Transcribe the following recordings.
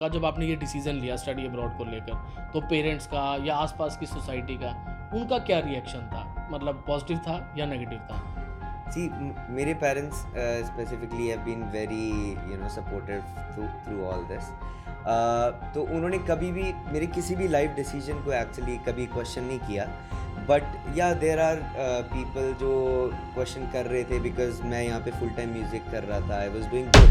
का जब आपने ये डिसीजन लिया स्टडी अब्रॉड को लेकर, तो पेरेंट्स का या आसपास की सोसाइटी का उनका क्या रिएक्शन था? मतलब पॉजिटिव था या नेगेटिव था? See, मेरे parents specifically have been very supportive through all this. तो उन्होंने कभी भी मेरे किसी भी लाइफ डिसीजन को एक्चुअली कभी क्वेश्चन नहीं किया। But yeah there are people जो क्वेश्चन कर रहे थे बिकॉज मैं यहाँ पे फुल टाइम म्यूजिक कर रहा था, आई वॉज डूइंग गुड।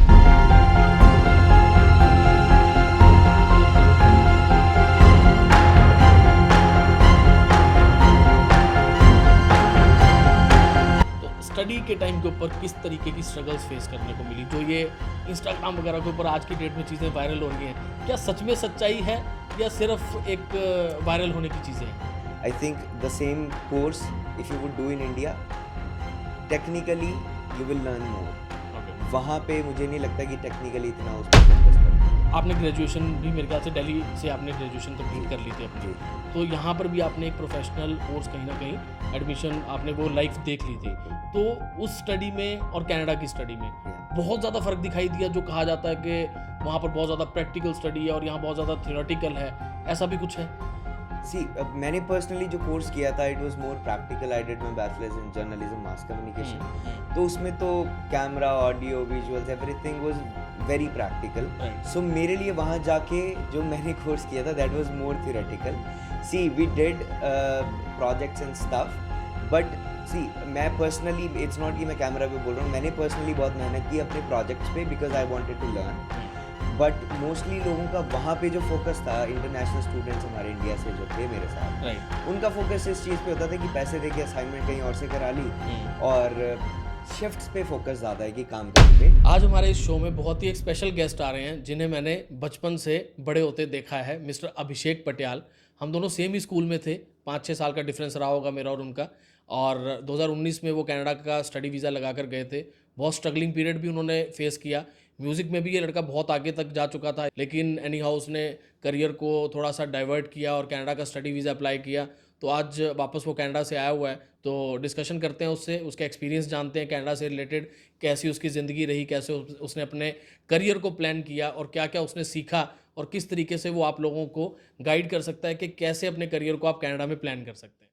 तो स्टडी के टाइम के ऊपर किस तरीके की स्ट्रगल्स फेस करने को मिली? जो ये इंस्टाग्राम वगैरह के ऊपर आज की डेट में चीज़ें वायरल हो रही हैं, क्या सच में सच्चाई है या सिर्फ एक वायरल होने की चीज़ें हैं? I think the same course if you would do in India, technically you will learn more. Okay. वहाँ पे मुझे नहीं लगता कि टेक्निकली इतना उस पर फोकस करते हैं। आपने ग्रेजुएशन भी मेरे ख्याल से दिल्ली से आपने ग्रेजुएशन कंप्लीट कर ली थी अपनी, जी। तो यहाँ पर भी आपने एक प्रोफेशनल कोर्स कहीं ना कहीं एडमिशन आपने वो लाइफ देख ली थी। तो उस स्टडी में और कनाडा की स्टडी में Yeah. बहुत ज़्यादा फ़र्क दिखाई दिया? जो कहा जाता है कि वहाँ पर बहुत ज़्यादा प्रैक्टिकल स्टडी है और यहाँ बहुत ज़्यादा थियोरेटिकल है, ऐसा भी कुछ है? सी मैंने पर्सनली जो कोर्स किया था it was more practical. I did my bachelors in journalism mass communication. तो उसमें तो camera, audio, visuals, everything was very practical. Right. So मेरे लिए वहाँ जाके जो मैंने कोर्स किया था that was more theoretical. See we did projects and stuff, but see मैं पर्सनली, इट्स नॉट कि मैं कैमरा पे बोल रहा हूँ, मैंने पर्सनली बहुत मेहनत की अपने प्रोजेक्ट्स पे because I wanted to learn. But mostly लोगों का वहाँ पे जो फोकस था, इंटरनेशनल स्टूडेंट्स हमारे इंडिया से जो थे मेरे साथ, राइट। उनका फोकस इस चीज़ पे होता था कि पैसे दे के असाइनमेंट कहीं और से करा ली, और शिफ्ट्स पे फोकस ज़्यादा है कि काम करने पे। आज हमारे इस शो में बहुत ही एक स्पेशल गेस्ट आ रहे हैं जिन्हें मैंने बचपन से बड़े होते देखा है, मिस्टर अभिषेक पटियाल। हम दोनों सेम ही स्कूल में थे, 5-6 साल का डिफरेंस रहा होगा मेरा और उनका। और 2019 में वो कनाडा का स्टडी वीज़ा लगा कर गए थे। बहुत स्ट्रगलिंग पीरियड भी उन्होंने फेस किया। म्यूज़िक में भी ये लड़का बहुत आगे तक जा चुका था, लेकिन एनी हाउ उसने करियर को थोड़ा सा डाइवर्ट किया और कनाडा का स्टडी वीज़ा अप्लाई किया। तो आज वापस वो कनाडा से आया हुआ है, तो डिस्कशन करते हैं उससे, उसका एक्सपीरियंस जानते हैं कनाडा से रिलेटेड, कैसी उसकी ज़िंदगी रही, कैसे उसने अपने करियर को प्लान किया और क्या क्या उसने सीखा और किस तरीके से वो आप लोगों को गाइड कर सकता है कि कैसे अपने करियर को आप कनाडा में प्लान कर सकते हैं।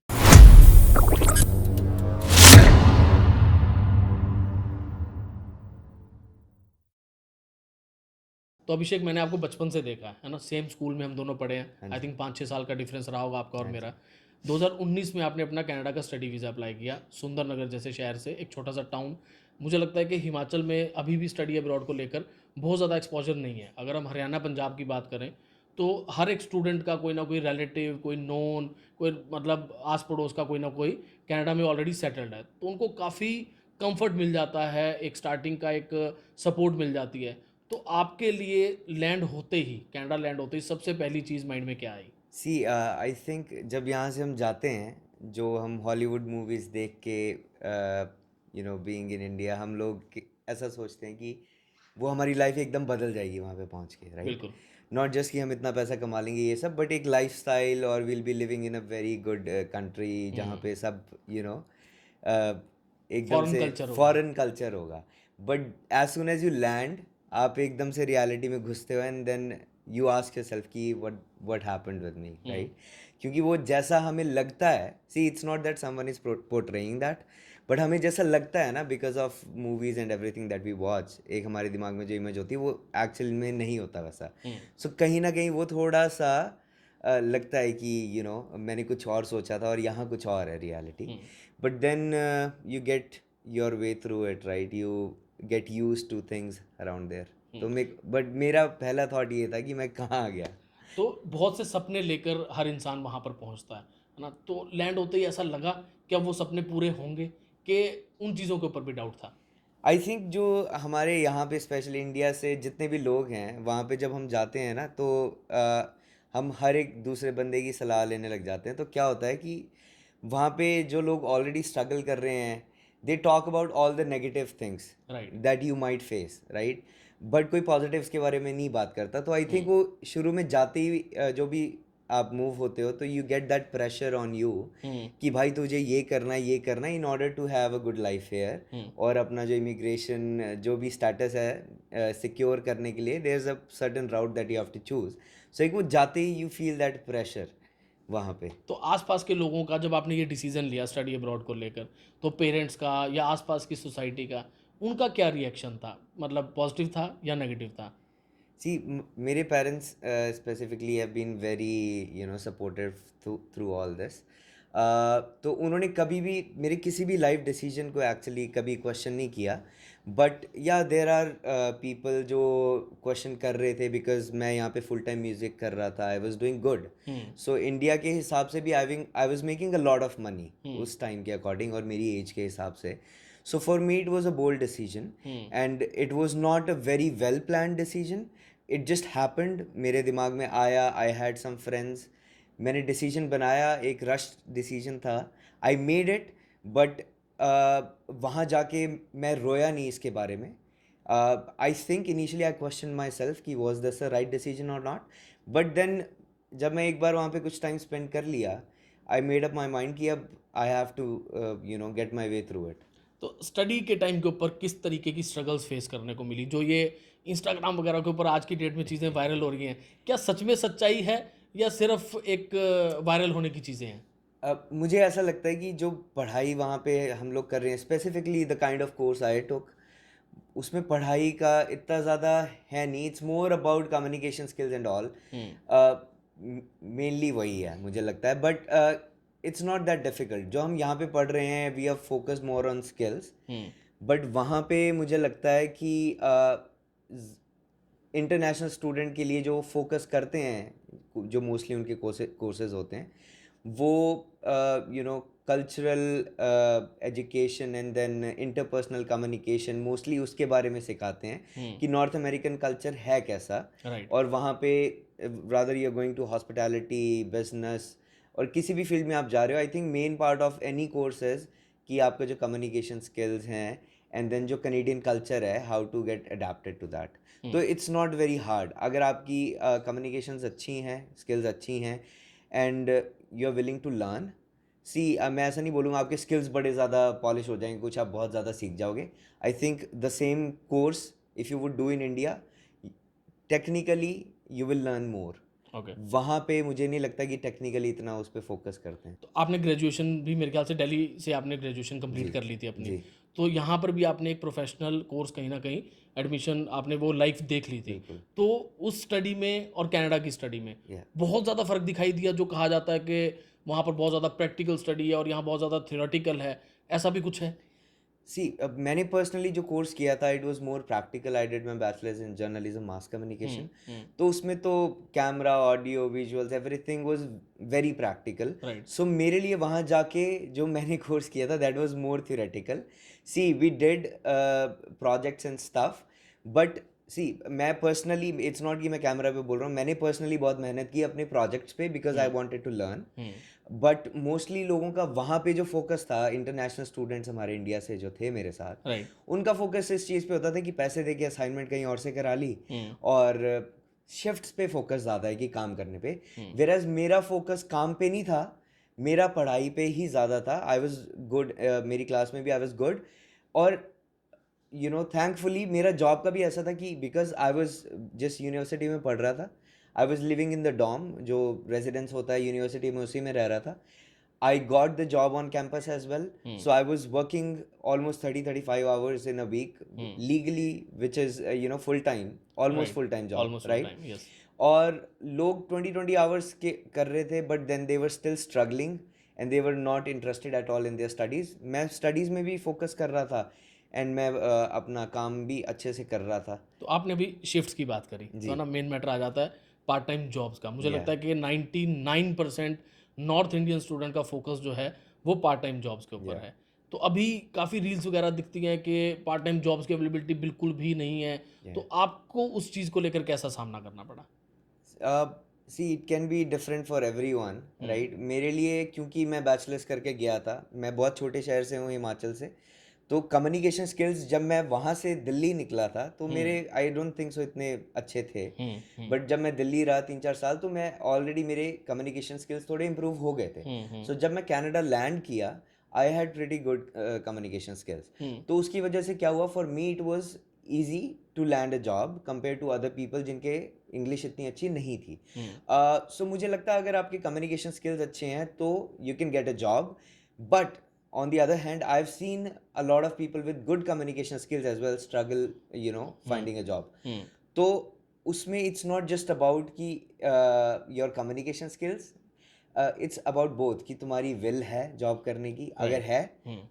तो अभिषेक, मैंने आपको बचपन से देखा है ना, सेम स्कूल में हम दोनों पढ़े हैं। हाँ आई जी। थिंक 5-6 साल का डिफरेंस रहा होगा आपका और हाँ जी। मेरा। 2019 में आपने अपना कनाडा का स्टडी वीज़ा अप्लाई किया, सुंदरनगर जैसे शहर से, एक छोटा सा टाउन। मुझे लगता है कि हिमाचल में अभी भी स्टडी अब्रॉड को लेकर बहुत ज़्यादा एक्सपोजर नहीं है। अगर हम हरियाणा पंजाब की बात करें तो हर एक स्टूडेंट का कोई ना कोई रिलेटिव, कोई नोन, कोई मतलब आस पड़ोस का कोई ना कोई कनाडा में ऑलरेडी सेटल्ड है, तो उनको काफ़ी कंफर्ट मिल जाता है, एक स्टार्टिंग का एक सपोर्ट मिल जाती है। तो आपके लिए लैंड होते ही, कनाडा लैंड होते ही सबसे पहली चीज़ माइंड में क्या आई? सी आई थिंक जब यहाँ से हम जाते हैं, जो हम हॉलीवुड मूवीज़ देख के बीइंग इन इंडिया, हम लोग ऐसा सोचते हैं कि वो हमारी लाइफ एकदम बदल जाएगी वहाँ पे पहुँच के, राइट? बिल्कुल। नॉट जस्ट कि हम इतना पैसा कमा लेंगे ये सब, बट एक लाइफस्टाइल, और will be living in a very good country जहाँ पे सब एकदम फॉरेन से कल्चर होगा। फॉरेन कल्चर होगा। But as soon as you land, आप एकदम से रियलिटी में घुसते हो, and then you ask yourself कि what happened with me, right? क्योंकि वो जैसा हमें लगता है, see it's not that someone is portraying that, but हमें जैसा लगता है ना, because of movies and everything that we watch, एक हमारे दिमाग में जो इमेज होती है वो एक्चुअल में नहीं होता वैसा। सो कहीं ना कहीं वो थोड़ा सा लगता है कि मैंने कुछ और सोचा था और यहाँ कुछ और है reality. But then you get your way through it, right? You get use to things around there. तो बट मेरा पहला थॉट ये था कि मैं कहाँ आ गया। तो बहुत से सपने लेकर हर इंसान वहाँ पर पहुँचता है ना? तो लैंड होते ही ऐसा लगा, क्या वो सपने पूरे होंगे, कि उन चीज़ों के ऊपर भी डाउट था? आई थिंक जो हमारे यहाँ पे स्पेशली इंडिया से जितने भी लोग हैं, वहाँ पे जब हम जाते हैं ना, तो हम हर एक दूसरे बंदे की सलाह लेने लग जाते हैं। तो क्या होता है कि वहाँ पे जो लोग ऑलरेडी स्ट्रगल कर रहे हैं, they talk about all the negative things right. That you might face, right? But कोई पॉजिटिव्स के बारे में नहीं बात करता। तो आई थिंक वो शुरू में जाते ही जो भी आप मूव होते हो तो you get that pressure on you कि भाई तुझे ये करना in order to have a good life here, और अपना जो इमिग्रेशन जो भी स्टेटस है सिक्योर करने के लिए there is a certain route that you have to choose. So एक वो जाते ही यू फील दैट प्रेशर वहाँ पे. तो आसपास के लोगों का, जब आपने ये डिसीजन लिया स्टडी अब्रॉड को लेकर, तो पेरेंट्स का या आसपास की सोसाइटी का, उनका क्या रिएक्शन था? मतलब पॉजिटिव था या नेगेटिव था? See, मेरे parents specifically have been very, supportive through all this. तो उन्होंने कभी भी मेरे किसी भी लाइफ डिसीजन को एक्चुअली कभी क्वेश्चन नहीं किया. But yeah there are people जो क्वेश्चन कर रहे थे बिकॉज मैं यहाँ पे फुल टाइम म्यूजिक कर रहा था. I was doing good. So India के हिसाब से भी I was making a lot of money उस टाइम के अकॉर्डिंग और मेरी एज के हिसाब से. So for me, it was a bold decision, and it was not a very well planned decision. It just happened. मेरे दिमाग में आया. I had some friends. मैंने decision बनाया. एक rush decision था. I made it, but वहाँ जाके मैं रोया नहीं इसके बारे में. I think initially I questioned myself कि was this a right decision or not. But then जब मैं एक बार वहाँ पे कुछ time spend कर लिया, I made up my mind कि अब I have to get my way through it. तो स्टडी के टाइम के ऊपर किस तरीके की स्ट्रगल्स फेस करने को मिली? जो ये इंस्टाग्राम वगैरह के ऊपर आज की डेट में चीज़ें वायरल हो रही हैं, क्या सच में सच्चाई है या सिर्फ एक वायरल होने की चीज़ें हैं? मुझे ऐसा लगता है कि जो पढ़ाई वहाँ पे हम लोग कर रहे हैं, specifically the kind of course I took, उसमें पढ़ाई का इतना ज़्यादा है नहीं. It's more about communication skills and all. Mainly वही है मुझे लगता है. But it's not that difficult. जो हम यहाँ पे पढ़ रहे हैं we have focused more on skills. But वहाँ पे मुझे लगता है कि इंटरनेशनल स्टूडेंट के लिए जो फोकस करते हैं, जो मोस्टली उनके कोर्सेज होते हैं, वो cultural education and then interpersonal communication mostly उसके बारे में सिखाते हैं कि नॉर्थ अमेरिकन कल्चर है कैसा. और वहाँ पे rather you are going to hospitality, business और किसी भी फील्ड में आप जा रहे हो, I think main part of any courses कि आपका जो कम्युनिकेशन स्किल्स हैं एंड देन जो कनेडियन कल्चर है, how to get adapted to that. तो इट्स नॉट वेरी हार्ड. अगर आपकी कम्युनिकेशंस अच्छी हैं, स्किल्स अच्छी हैं and you are willing to learn. See मैं ऐसा नहीं बोलूँगा आपके स्किल्स बड़े ज़्यादा पॉलिश हो जाएंगे, कुछ आप बहुत ज़्यादा सीख जाओगे. I think the same course if you would do in India, technically you will learn more. वहाँ पे मुझे नहीं लगता कि टेक्निकली इतना उस पर फोकस करते हैं. तो आपने ग्रेजुएशन भी मेरे ख्याल से दिल्ली से आपने ग्रेजुएशन कंप्लीट कर ली थी अपनी. तो यहाँ पर भी आपने एक प्रोफेशनल कोर्स कहीं ना कहीं एडमिशन आपने वो लाइफ देख ली थी. तो उस स्टडी में और कनाडा की स्टडी में बहुत ज़्यादा फर्क दिखाई दिया? जो कहा जाता है कि वहाँ पर बहुत ज़्यादा प्रैक्टिकल स्टडी है और यहाँ बहुत ज़्यादा थियोरेटिकल है, ऐसा भी कुछ है? अब मैंने पर्सनली जो कोर्स किया था it was more practical. I did my bachelors in journalism mass communication. तो उसमें तो camera, audio, visuals, everything was very practical. So मेरे लिए वहाँ जाके जो मैंने कोर्स किया था that was more theoretical. See we did projects and stuff, but मैं पर्सनली, इट्स नॉट कि मैं कैमरा पे बोल रहा हूँ, मैंने पर्सनली बहुत मेहनत की अपने प्रोजेक्ट्स पे because I wanted to learn. But mostly लोगों का वहाँ पे जो फोकस था, इंटरनेशनल स्टूडेंट्स हमारे इंडिया से जो थे मेरे साथ, उनका फोकस इस चीज़ पे होता था कि पैसे दे के असाइनमेंट कहीं और से करा ली और शिफ्ट्स पे फोकस ज़्यादा है कि काम करने पे. वेयरएज मेरा फोकस काम पे नहीं था, मेरा पढ़ाई पे ही ज़्यादा था. आई वॉज गुड, मेरी क्लास में भी आई वॉज गुड. और थैंकफुली मेरा जॉब का भी ऐसा था कि बिकॉज आई वॉज जिस यूनिवर्सिटी में पढ़ रहा था, I was living in the dorm, जो रेजिडेंस होता है यूनिवर्सिटी में, उसी में रह रहा था. I got the job on campus as well. So I was working almost 30-35 hours in a week legally, which is full time, almost full time job, right. और लोग 20-20 आवर्स के कर रहे थे, but then they were still struggling and they were not interested at all in their studies. मैं studies में भी focus कर रहा था एंड मैं अपना काम भी अच्छे से कर रहा था. तो आपने अभी शिफ्ट्स की बात करी, तो ना मेन मैटर आ जाता है पार्ट टाइम जॉब्स का. मुझे लगता है कि 99% नॉर्थ इंडियन स्टूडेंट का फोकस जो है वो पार्ट टाइम जॉब्स के ऊपर है. तो अभी काफ़ी रील्स वगैरह दिखती हैं कि पार्ट टाइम जॉब्स की अवेलेबिलिटी बिल्कुल भी नहीं है. तो आपको उस चीज़ को लेकर कैसा सामना करना पड़ा? See it can be different for everyone, right. मेरे लिए क्योंकि मैं बैचलर्स करके गया था, मैं बहुत छोटे शहर से हूँ, हिमाचल से, तो कम्युनिकेशन स्किल्स जब मैं वहाँ से दिल्ली निकला था तो मेरे आई डोंट थिंक सो इतने अच्छे थे, बट जब मैं दिल्ली रहा 3-4 साल तो मैं ऑलरेडी मेरे कम्युनिकेशन स्किल्स थोड़े इम्प्रूव हो गए थे। सो जब मैं कनाडा लैंड किया I had pretty good communication skills. तो उसकी वजह से क्या हुआ, for me it was easy to land a job compare to other people जिनके इंग्लिश इतनी अच्छी नहीं थी। सो मुझे लगता है अगर आपके कम्युनिकेशन स्किल्स अच्छे हैं तो you can get a job, but on the other hand I've seen a lot of people with good communication skills as well struggle, you know, finding a job. तो उसमें it's not just about कि your communication skills, it's about both कि तुम्हारी will है job करने की, अगर है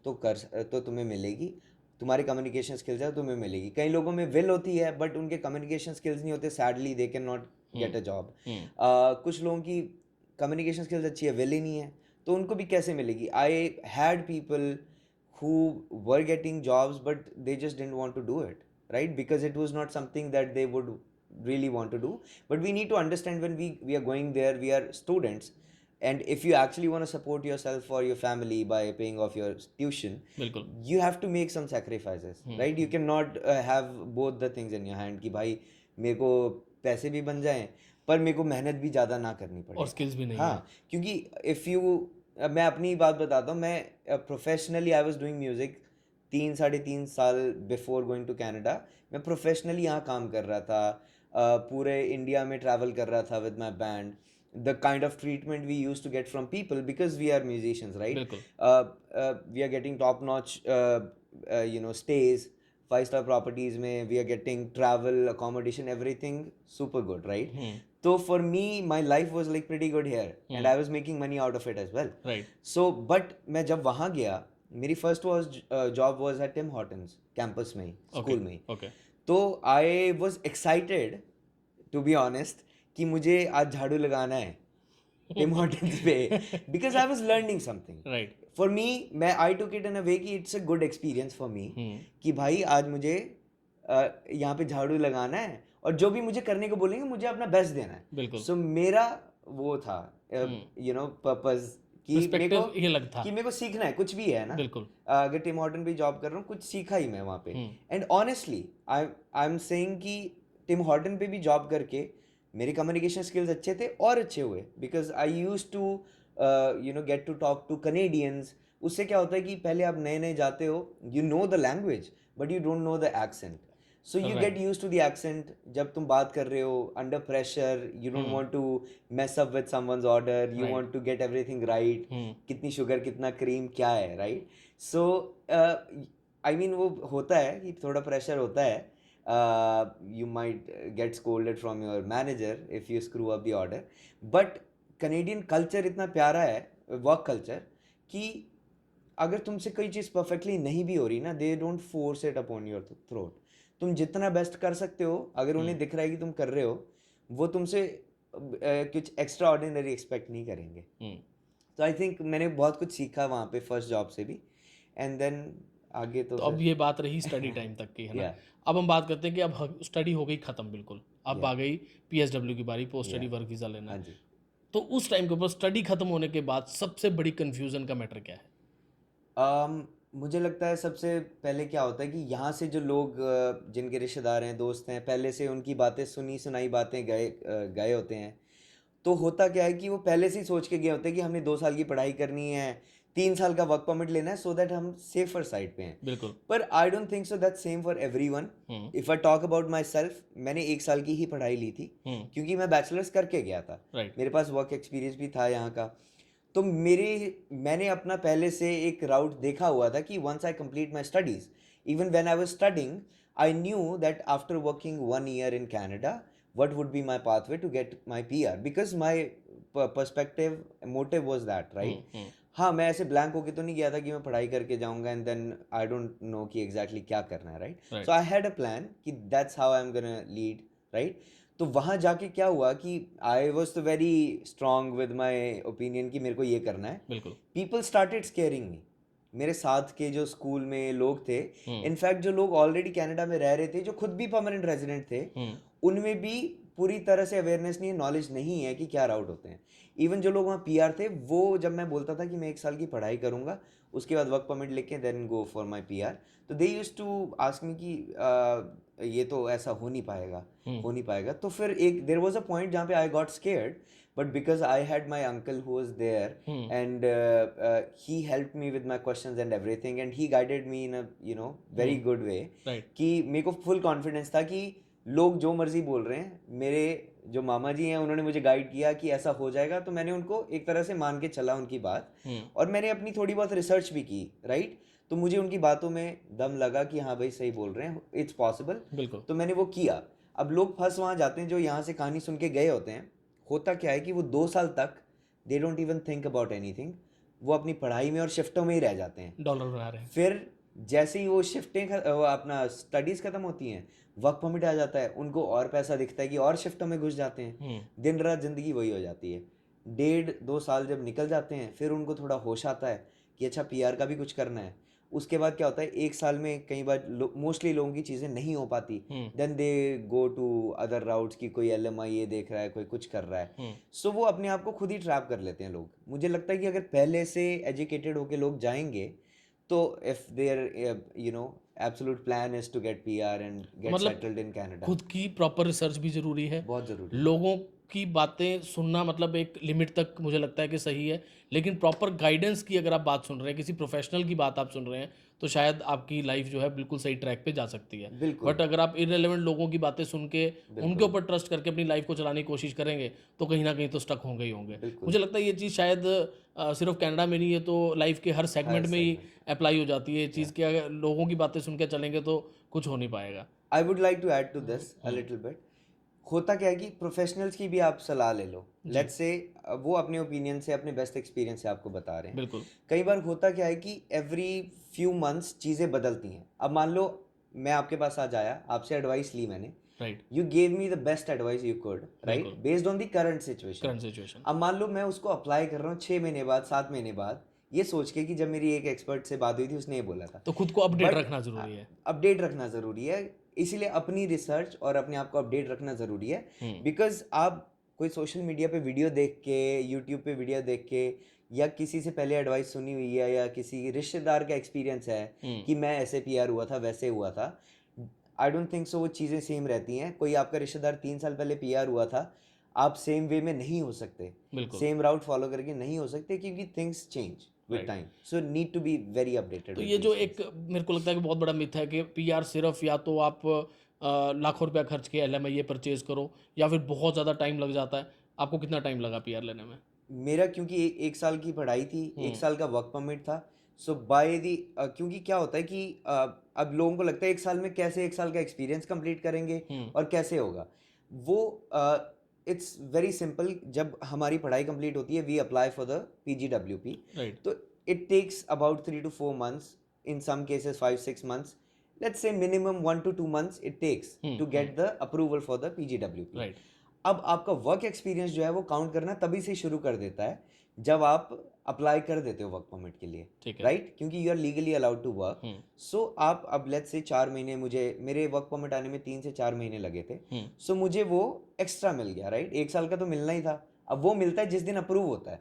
तो तुम्हें मिलेगी, तुम्हारी कम्युनिकेशन स्किल्स है तो तुम्हें मिलेगी। कई लोगों में विल होती है बट उनके कम्युनिकेशन स्किल्स नहीं होते, sadly they can not get a job. कुछ लोगों की कम्युनिकेशन स्किल्स अच्छी है, विल ही नहीं है, तो उनको भी कैसे मिलेगी। I had people who were getting jobs but they just didn't want to do it, right? Because it was not something that they would really want to do. But we need to understand when we are going there, we are students, and if you actually want to support yourself or your family by paying off your tuition, बिल्कुल you have to make some sacrifices, right? You cannot have both the things in your hand कि भाई मेरे को पैसे भी बन जाएं पर मेरे को मेहनत भी ज़्यादा ना करनी पड़े, और स्किल्स भी नहीं हाँ। क्योंकि इफ़ यू, मैं अपनी बात बताता हूँ, मैं professionally I was doing music 3-3.5 साल बिफोर गोइंग टू कनाडा। मैं प्रोफेशनली यहाँ काम कर रहा था, पूरे इंडिया में ट्रैवल कर रहा था with my band. The kind of treatment we used to get from people because we are musicians, right? बिल्कुल We are getting top notch you know, stays, 5-star properties में, we are getting travel, accommodation, everything super good, right? So for me my life was like pretty good here and I was making money out of it as well, right so but मैं जब वहाँ गया मेरी first job was at Tim Hortons campus में ही, school में ही। Okay तो I was excited to be honest कि मुझे आज झाड़ू लगाना है टिम हॉर्टन्स पे, because I was learning something right for me. मैं I took it in a way कि it's a good experience for me कि भाई आज मुझे यहाँ पे झाड़ू लगाना है और जो भी मुझे करने को बोलेंगे मुझे अपना बेस्ट देना है। बिल्कुल सो मेरा वो था यू नो पर्पस कि मेरे को पर्सपेक्टिव ये लगता कि मेरे को सीखना है, कुछ भी है ना। बिल्कुल अगर टिम हॉर्टन पे जॉब कर रहा हूँ कुछ सीखा ही मैं वहाँ पे। And honestly I am saying कि टिम हॉर्टन पे भी जॉब करके मेरे कम्युनिकेशन स्किल्स अच्छे थे और अच्छे हुए, because I use to you know get to talk to Canadians. उससे क्या होता है कि पहले आप नए नए जाते हो, you know the language but you don't know the accent, so you get use to the accent. जब तुम बात कर रहे हो under pressure, you don't want to mess up with someone's order, you want to get everything right, कितनी sugar कितना cream क्या है, राइट? सो आई मीन वो होता है कि थोड़ा प्रेशर होता है, you might get scolded from your manager if you screw up the order, but Canadian culture इतना प्यारा है, वर्क कल्चर, कि अगर तुमसे कोई चीज़ परफेक्टली नहीं भी हो रही ना, they don't force it upon your throat. तुम जितना बेस्ट कर सकते हो, अगर उन्हें दिख रहा है कि तुम कर रहे हो, वो तुमसे कुछ एक्स्ट्रा ऑर्डिनरी एक्सपेक्ट नहीं करेंगे। तो आई थिंक मैंने बहुत कुछ सीखा वहाँ पे फर्स्ट जॉब से भी, एंड देन आगे तो अब ये बात रही स्टडी टाइम तक की, है ना। अब हम बात करते हैं कि अब स्टडी हो गई ख़त्म बिल्कुल, अब आ गई पीएसडब्ल्यू की बारी, पोस्ट स्टडी वर्क वीज़ा लेना। हाँ जी। तो उस टाइम के ऊपर स्टडी खत्म होने के बाद सबसे बड़ी कन्फ्यूज़न का मैटर क्या है? मुझे लगता है सबसे पहले क्या होता है कि यहाँ से जो लोग जिनके रिश्तेदार हैं, दोस्त हैं, पहले से उनकी बातें सुनी सुनाई बातें गए होते हैं। तो होता क्या है कि वो पहले से ही सोच के गए होते हैं कि हमने 2 साल की पढ़ाई करनी है, 3 साल का वर्क परमिट लेना है, सो दैट हम सेफर साइड पे हैं। बिल्कुल पर I don't think so that same for everyone. If I talk about my self, मैंने 1 साल की ही पढ़ाई ली थी क्योंकि मैं बैचलर्स करके गया था, राइट मेरे पास वर्क एक्सपीरियंस भी था यहाँ का। तो मैंने अपना पहले से एक राउट देखा हुआ था कि once I complete my studies, even when I was studying, I knew that after working 1 year इन Canada, what would be my pathway to get my PR, because my perspective motive was that, right? हाँ, मैं ऐसे blank होके तो नहीं गया था कि मैं पढ़ाई करके जाऊंगा and then I don't know कि एग्जैक्टली क्या करना है, right? So I had a plan कि that's how I am gonna lead, right? तो वहाँ जाके क्या हुआ कि आई वॉज तो very strong with my opinion कि मेरे को ये करना है। बिल्कुल पीपल स्टार्टेड स्केयरिंग मी। मेरे साथ के जो स्कूल में लोग थे, इनफैक्ट जो लोग ऑलरेडी कनाडा में रह रहे थे, जो खुद भी परमानेंट रेजिडेंट थे, उनमें भी पूरी तरह से अवेयरनेस नहीं है, नॉलेज नहीं है कि क्या राउट होते हैं। इवन जो लोग वहाँ पीआर थे, वो जब मैं बोलता था कि मैं 1 साल की पढ़ाई करूँगा, उसके बाद वर्क परमिट लेके then go for my PR, तो they used to ask me कि ये तो ऐसा हो नहीं पाएगा, हो नहीं पाएगा। तो फिर एक देयर वाज अ पॉइंट जहाँ पे I got scared, but because I had my uncle who was there and he helped me with my questions and everything, and he guided me in a very good way, right. कि मेरे को full confidence था कि लोग जो मर्जी बोल रहे हैं, मेरे जो मामा जी हैं उन्होंने मुझे गाइड किया कि ऐसा हो जाएगा, तो मैंने उनको एक तरह से मान के चला उनकी बात, और मैंने अपनी थोड़ी बहुत रिसर्च भी की, राइट। तो मुझे उनकी बातों में दम लगा कि हाँ भाई सही बोल रहे हैं, इट्स पॉसिबल, बिल्कुल। तो मैंने वो किया। अब लोग फंस वहाँ जाते हैं जो यहाँ से कहानी सुन के गए होते हैं। होता क्या है कि वो 2 साल तक they don't even think about anything, वो अपनी पढ़ाई में और शिफ्टों में ही रह जाते हैं। डॉलर बना रहे हैं। फिर जैसे ही वो शिफ्टें अपना स्टडीज़ ख़त्म होती हैं, वर्क परमिट आ जाता है, उनको और पैसा दिखता है कि और शिफ्टों में घुस जाते हैं। दिन रात ज़िंदगी वही हो जाती है। 1.5-2 साल जब निकल जाते हैं, फिर उनको थोड़ा होश आता है कि अच्छा पीआर का भी कुछ करना है। उसके बाद क्या होता है, 1 साल में कई बार मोस्टली लोगों की चीज़ें नहीं हो पाती, then they go to other routes की कोई LMI ये देख रहा है, कोई कुछ कर रहा है, सो वो अपने आप को खुद ही ट्रैप कर लेते हैं लोग। मुझे लगता है कि अगर पहले से एजुकेटेड होके लोग जाएंगे, तो if their absolute plan is to get PR and get मतलब settled in Canada, खुद की प्रॉपर रिसर्च भी ज़रूरी है। बहुत ज़रूरी है। लोगों की बातें सुनना मतलब एक लिमिट तक मुझे लगता है कि सही है, लेकिन प्रॉपर गाइडेंस की अगर आप बात सुन रहे हैं, किसी प्रोफेशनल की बात आप सुन रहे हैं, तो शायद आपकी लाइफ जो है बिल्कुल सही ट्रैक पे जा सकती है। बिल्कुल बट अगर आप इररिलेवेंट लोगों की बातें सुन के उनके ऊपर ट्रस्ट करके अपनी लाइफ को चलाने की कोशिश करेंगे, तो कहीं ना कहीं तो स्टक होंगे ही होंगे। बिल्कुल। मुझे लगता है ये चीज़ शायद सिर्फ कनाडा में नहीं है, तो लाइफ के हर सेगमेंट में ही अप्लाई हो जाती है ये चीज़ कि अगर लोगों की बातें सुन के चलेंगे तो कुछ हो नहीं पाएगा। I would like to add to this a little bit. होता क्या है कि प्रोफेशनल्स की भी आप सलाह ले लो। लेट्स से वो अपने ओपिनियन से, अपने बेस्ट एक्सपीरियंस से आपको बता रहे हैं। बिल्कुल। कई बार होता क्या है कि एवरी फ्यू मंथ्स चीज़ें बदलती हैं। अब मान लो मैं आपके पास आज आया, आपसे एडवाइस ली मैंने, right. You gave me the best advice you could, right, based on the current situation. Current situation. अब मान लो मैं उसको अप्लाई कर रहा हूँ 6 महीने बाद, 7 महीने बाद, ये सोच के कि जब मेरी एक एक्सपर्ट से बात हुई थी उसने ये बोला था। तो खुद को अपडेट But रखना ज़रूरी है। अपडेट रखना ज़रूरी है, इसीलिए अपनी रिसर्च और अपने आप को अपडेट रखना ज़रूरी है। बिकॉज आप कोई सोशल मीडिया पे वीडियो देख के, यूट्यूब पे वीडियो देख के, या किसी से पहले एडवाइस सुनी हुई है, या किसी रिश्तेदार का एक्सपीरियंस है कि मैं ऐसे PR हुआ था, वैसे हुआ था, आई डोंट थिंक सो वो चीज़ें सेम रहती हैं। कोई आपका रिश्तेदार 3 साल पहले PR हुआ था, आप सेम वे में नहीं हो सकते, सेम राउट फॉलो करके नहीं हो सकते, क्योंकि things change with time, so need to be very updated. तो ये जो एक मेरे को लगता है कि बहुत बड़ा मिथ है कि PR सिर्फ या तो आप लाखों रुपया खर्च के LMIA परचेज करो, या फिर बहुत ज़्यादा टाइम लग जाता है। आपको कितना टाइम लगा PR लेने में? मेरा क्योंकि 1 साल की पढ़ाई थी, 1 साल का वर्क परमिट था, सो बाय दी क्योंकि क्या होता है कि अब लोगों को लगता है 1 साल में कैसे 1 साल का एक्सपीरियंस कंप्लीट करेंगे और कैसे होगा वो। It's very simple. जब हमारी पढ़ाई कंप्लीट होती है, we apply for the PGWP, right. तो it takes about 3 to 4 months, in some cases 5-6 months, let's say minimum 1 to 2 months it takes to get the approval for the PGWP. Right. अब आपका work experience जो है वो count करना तभी से शुरू कर देता है जब आप अप्लाई कर देते हो वर्क परमिट के लिए, ठीक है। राइट, क्योंकि you are legally allowed to work. So आप अब लेट्स से 4 महीने, मेरे वर्क परमिट आने में 3 से 4 महीने लगे थे, सो मुझे वो एक्स्ट्रा मिल गया, राइट। 1 साल का तो मिलना ही था। अब वो मिलता है जिस दिन अप्रूव होता है,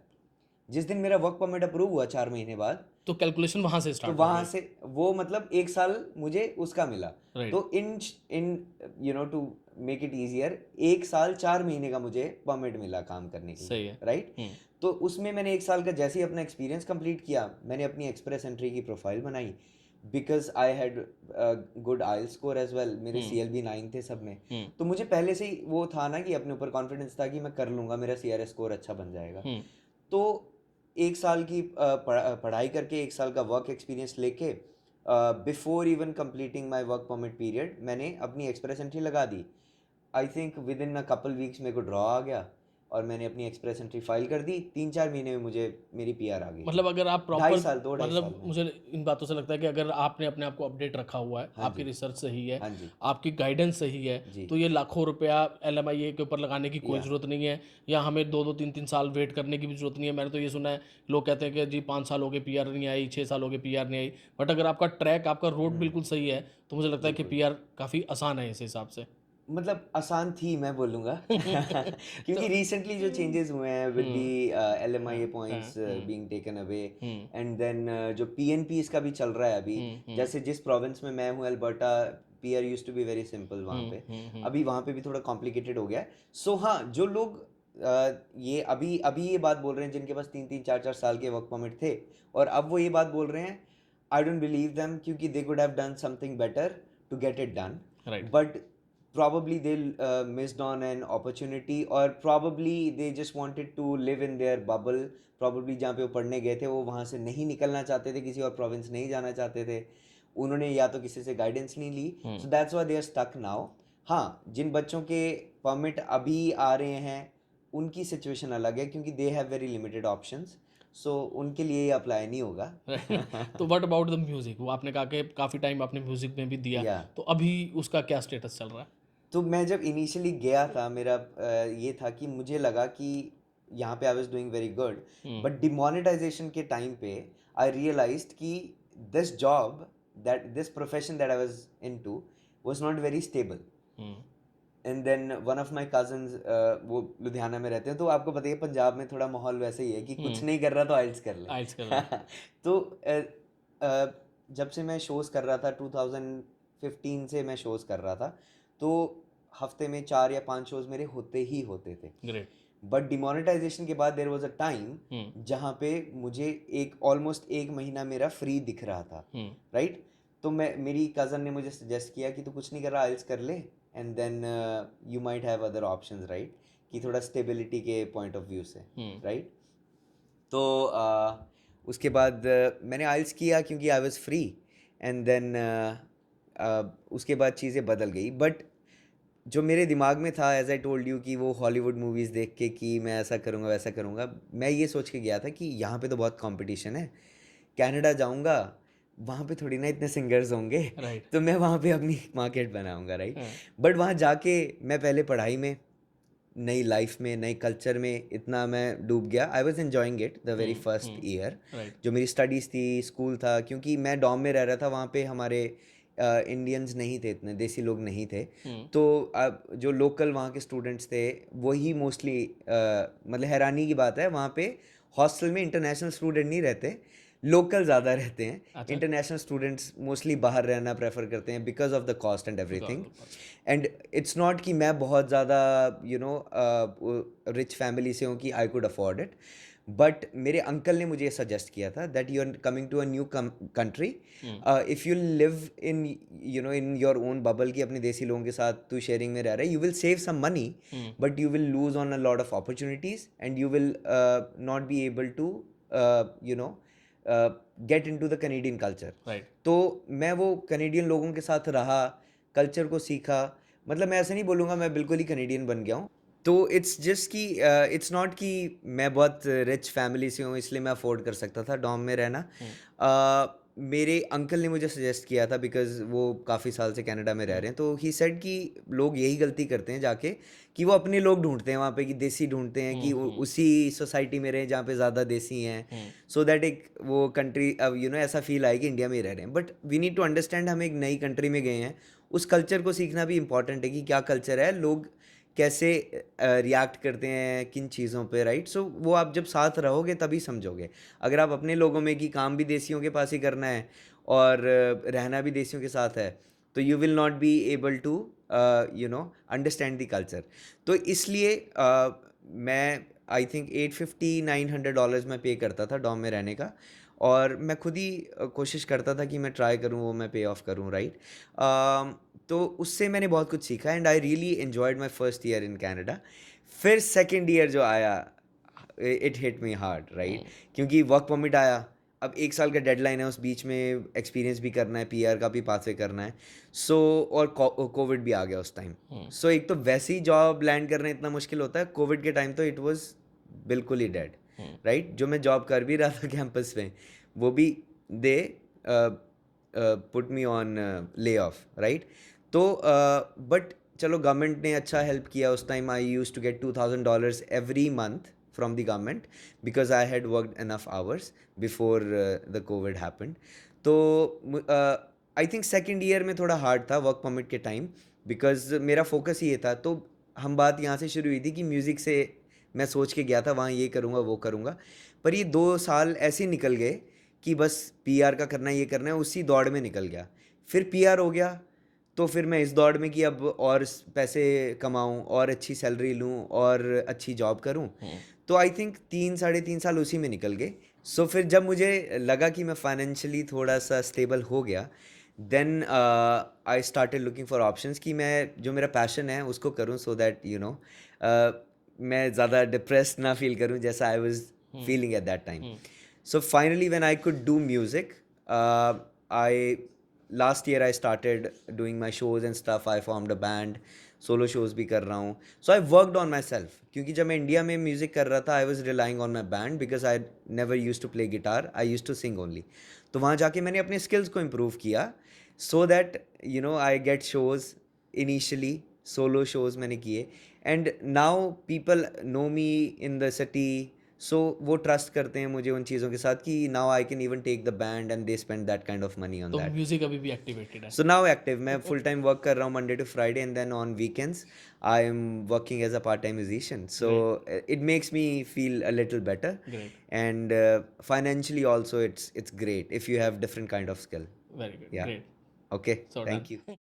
जिस दिन मेरा वर्क परमिट अप्रूव हुआ 4 महीने बाद, तो कैलकुलेशन वहां से तो स्टार्ट वहां से वो मतलब 1 साल मुझे उसका मिला। Right. तो इन टू मेक इट इजियर, 1 साल 4 महीने का मुझे परमिट मिला काम करने के लिए, सही है। राइट। तो उसमें मैंने 1 साल का जैसे ही अपना एक्सपीरियंस कंप्लीट किया, मैंने अपनी एक्सप्रेस एंट्री की प्रोफाइल बनाई, because I had good IELTS score as well, मेरे CLB 9 थे सब में, तो मुझे पहले से ही वो था ना कि अपने ऊपर कॉन्फिडेंस था कि मैं कर लूँगा, मेरा CRS स्कोर अच्छा बन जाएगा। तो 1 साल की पढ़ाई करके, 1 साल का वर्क एक्सपीरियंस लेके, before even completing my work permit period, मैंने अपनी एक्सप्रेस एंट्री लगा दी। I think within a couple weeks मेरे को ड्रॉ आ गया और मैंने अपनी एक्सप्रेस एंट्री फाइल कर दी। 3-4 महीने में मुझे मेरी PR आ गई। मतलब अगर आप 2.5 प्रॉपर साल, 2.5 साल मतलब में। मुझे इन बातों से लगता है कि अगर आपने अपने आप को अपडेट रखा हुआ है, हाँ आपकी जी। रिसर्च सही है, हाँ जी। आपकी गाइडेंस सही है, जी। तो ये लाखों रुपया LMIA के ऊपर लगाने की कोई या। ज़रूरत नहीं है, या हमें 2-2 3-3 साल वेट करने की भी ज़रूरत नहीं है। मैंने तो ये सुना है, लोग कहते हैं कि जी 5 साल हो गए PR नहीं आई, 6 साल हो गए PR नहीं आई, बट अगर आपका ट्रैक, आपका रोड बिल्कुल सही है, तो मुझे लगता है कि PR काफ़ी आसान है इस हिसाब से। मतलब आसान थी मैं बोलूँगा क्योंकि तो रिसेंटली जो चेंजेस हुए हैं विद दी LMIA हाँ, पॉइंट्स हाँ, being taken away hmm, and then जो PNPs का भी चल रहा है अभी, हुँ, जैसे जिस प्रोविंस में मैं हूँ Alberta, PR used to be very simple वहाँ पे, हुँ, अभी वहाँ पे भी थोड़ा कॉम्प्लिकेटेड हो गया है। सो हाँ, जो लोग ये अभी अभी ये बात बोल रहे हैं जिनके पास 3-3 4-4 साल के वर्क परमिट थे और अब वो ये बात बोल रहे हैं, आई डोंट बिलीव देम क्योंकि they could have done something better to get it done, right, but probably they missed on an opportunity or probably they just wanted to live in their bubble, probably जहाँ पे वो पढ़ने गए थे वो वहाँ से नहीं निकलना चाहते थे, किसी और प्रोविंस नहीं जाना चाहते थे, उन्होंने या तो किसी से गाइडेंस नहीं ली, hmm, so that's why they are stuck now. हाँ, जिन बच्चों के परमिट अभी आ रहे हैं उनकी सिचुएशन अलग है क्योंकि they have very limited options, so उनके लिए ये अप्लाई नहीं होगा। राइट। तो व्हाट अबाउट द म्यूज़िक? वो आपने कहा कि काफ़ी टाइम आपने म्यूज़िक में भी दिया, या तो अभी उसका क्या स्टेटस चल रहा है? तो मैं जब इनिशियली गया था मेरा ये था कि मुझे लगा कि यहाँ पे I was doing very good, hmm, but demonetization के टाइम पे आई रियलाइज्ड कि this job that this profession that I was into was not very stable. Hmm, and then one of my cousins, वो लुधियाना में रहते हैं, तो आपको पता है पंजाब में थोड़ा माहौल वैसे ही है कि कुछ हुँ, नहीं कर रहा तो आइल्स कर ले। आइल्स कर रहा है। तो जब से मैं शोज़ कर रहा था 2015 से मैं शोज़ कर रहा था, तो हफ्ते में 4 या 5 शोज़ मेरे होते ही होते थे। ग्रेट। बट डिमोनेटाइजेशन के बाद देयर वाज अ टाइम हुँ, जहाँ पे मुझे एक ऑलमोस्ट 1 महीना मेरा फ्री दिख रहा था, हुँ, राइट? तो मैं मेरी कज़न ने मुझे सजेस्ट किया कि तू कुछ नहीं कर रहा आइल्स कर ले and then you might have other options, right? कि थोड़ा स्टेबिलिटी के पॉइंट ऑफ व्यू से, हुँ, राइट? तो उसके बाद मैंने आइल्स किया क्योंकि I was free and then उसके बाद चीज़ें बदल गई, बट जो मेरे दिमाग में था एज आई टोल्ड यू कि वो हॉलीवुड मूवीज़ देख के कि मैं ऐसा करूँगा वैसा करूँगा, मैं ये सोच के गया था कि यहाँ पे तो बहुत कंपटीशन है, कनाडा जाऊँगा वहाँ पे थोड़ी ना इतने सिंगर्स होंगे, राइट। तो मैं वहाँ पे अपनी मार्केट बनाऊँगा, राइट? हाँ, बट वहाँ जाके मैं पहले पढ़ाई में, नई लाइफ में, नए कल्चर में इतना मैं डूब गया, I was enjoying it the very hmm, first hmm, year. Right. जो मेरी स्टडीज़ थी, स्कूल था, क्योंकि मैं डॉम में रह रहा था, वहाँ पे हमारे इंडियंस नहीं थे, इतने देसी लोग नहीं थे, हुँ, तो अब जो लोकल वहाँ के स्टूडेंट्स थे वही मोस्टली, मतलब हैरानी की बात है वहाँ पे हॉस्टल में इंटरनेशनल स्टूडेंट नहीं रहते, लोकल ज़्यादा रहते हैं। अच्छा, इंटरनेशनल स्टूडेंट्स मोस्टली बाहर रहना प्रेफर करते हैं because of the cost and because everything. Of cost. And it's not कि मैं बहुत ज़्यादा रिच फैमिली से हूँ कि I could afford it, but मेरे अंकल ने मुझे सजेस्ट किया था that you are coming to a new country, hmm, if you live in in your own bubble की अपने देसी लोगों के साथ तू शेयरिंग में रह रहा है, you will save some money hmm, but you will lose on a lot of opportunities and you will not be able to you know get into the Canadian culture. Right. तो मैं वो Canadian लोगों के साथ रहा, culture को सीखा, मतलब मैं ऐसे नहीं बोलूँगा मैं बिल्कुल ही कनेडियन बन गया हूँ। तो इट्स जस्ट कि इट्स नॉट कि मैं बहुत रिच फैमिली से हूँ इसलिए मैं अफोर्ड कर सकता था डॉम में रहना। हुँ, मेरे अंकल ने मुझे सजेस्ट किया था बिकॉज़ वो काफ़ी साल से कनाडा में रह हुँ, रहे हैं, तो ही सेड कि लोग यही गलती करते हैं जाके कि वो अपने लोग ढूँढते हैं वहाँ पे कि देसी ढूँढते हैं कि हुँ, हुँ, उसी सोसाइटी में रहें जहाँ पे ज़्यादा देसी हैं, हुँ, सो दैट एक वो कंट्री अब ऐसा फ़ील आए कि इंडिया में ही रह रहे हैं। But we need to understand हम एक नई कंट्री में गए हैं, उस कल्चर को सीखना भी इम्पॉर्टेंट है कि क्या कल्चर है, लोग कैसे रिएक्ट करते हैं किन चीज़ों पे, राइट? सो वो आप जब साथ रहोगे तभी समझोगे। अगर आप अपने लोगों में कि काम भी देसियों के पास ही करना है और रहना भी देसियों के साथ है, तो you will not be able to understand the culture. तो इसलिए मैं आई थिंक $850-900 मैं पे करता था डॉम में रहने का, और मैं खुद ही कोशिश करता था कि मैं ट्राई करूँ वो मैं पे ऑफ करूँ, राइट? तो उससे मैंने बहुत कुछ सीखा and I really enjoyed my first year in Canada. फिर सेकेंड ईयर जो आया, it hit me hard, right? Hmm, क्योंकि वर्क परमिट आया, अब 1 साल का डेडलाइन है, उस बीच में एक्सपीरियंस भी करना है, PR का भी पाथवे करना है, सो और कोविड भी आ गया उस टाइम। हुँ, सो एक तो वैसे ही जॉब लैंड करना इतना मुश्किल होता है, कोविड के टाइम तो इट वाज बिल्कुल ही डेड, हुँ, राइट? जो मैं जॉब कर भी रहा था कैंपस में, वो भी they put me on lay off, right? तो बट चलो गवर्नमेंट ने अच्छा हेल्प किया उस time. I use to get $2000 every month from the government because I had worked enough hours before the COVID happened. तो आई थिंक सेकेंड ईयर में थोड़ा hard था वर्क परमिट के टाइम, बिकॉज मेरा फोकस ही ये था। तो हम बात यहाँ से शुरू हुई थी कि म्यूज़िक से मैं सोच के गया था वहाँ ये करूँगा वो करूँगा, पर ये 2 साल ऐसे ही निकल गए कि बस पीआर का करना है, ये करना है, उसी दौड़ में निकल गया। फिर पीआर हो गया, तो फिर मैं इस दौड़ में कि अब और पैसे कमाऊँ और अच्छी सैलरी लूँ और अच्छी जॉब करूँ। तो आई थिंक 3 साढ़े 3 साल उसी में निकल गए। सो फिर जब मुझे लगा कि मैं फाइनेंशियली थोड़ा सा स्टेबल हो गया, then I started looking for options कि मैं जो मेरा पैशन है उसको करूँ, सो दैट मैं ज़्यादा डिप्रेस्ड ना फील करूँ जैसा I was feeling at that time. So finally, when I could do music, I last year I started doing my shows and stuff. I formed a band, solo shows भी कर रहा हूँ. So I worked on myself. क्योंकि जब मैं India में music कर रहा था, I was relying on my band because I never used to play guitar. I used to sing only. तो वहाँ जाके मैंने अपने skills को improve किया, so that I get shows initially. Solo shows मैंने किए, and now people know me in the city. सो वो ट्रस्ट करते हैं मुझे उन चीज़ों के साथ कि now I can even take the band and they spend that kind of money on to that. Music अभी भी एक्टिवेटेड है? सो नाउ एक्टिव, मैं फुल टाइम वर्क कर रहा हूँ Monday to Friday, and then on weekends I am working as a part time musician. So it makes me feel a little better, and financially also it's great if you have different kind of skill. Very good, या great. Okay, So thank done. You.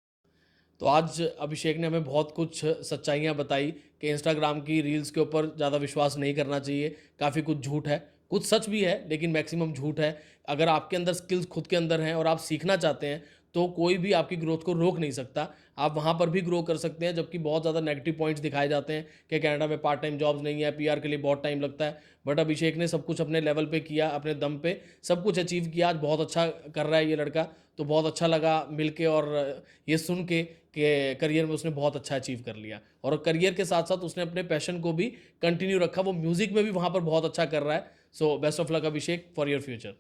तो आज अभिषेक ने हमें बहुत कुछ सच्चाइयाँ बताई कि Instagram की रील्स के ऊपर ज़्यादा विश्वास नहीं करना चाहिए, काफ़ी कुछ झूठ है, कुछ सच भी है लेकिन मैक्सिमम झूठ है। अगर आपके अंदर स्किल्स खुद के अंदर हैं और आप सीखना चाहते हैं तो कोई भी आपकी ग्रोथ को रोक नहीं सकता। आप वहाँ पर भी ग्रो कर सकते हैं, जबकि बहुत ज़्यादा नेगेटिव पॉइंट्स दिखाए जाते हैं कि कनाडा में पार्ट टाइम जॉब्स नहीं है, पीआर के लिए बहुत टाइम लगता है। बट अभिषेक ने सब कुछ अपने लेवल पे किया, अपने दम पे सब कुछ अचीव किया। आज बहुत अच्छा कर रहा है ये लड़का, तो बहुत अच्छा लगा मिल के और ये सुन के कि करियर में उसने बहुत अच्छा अचीव कर लिया। और करियर के साथ साथ उसने अपने पैशन को भी कंटिन्यू रखा, वो म्यूज़िक में भी वहाँ पर बहुत अच्छा कर रहा है। So best of luck Abhishek for your future.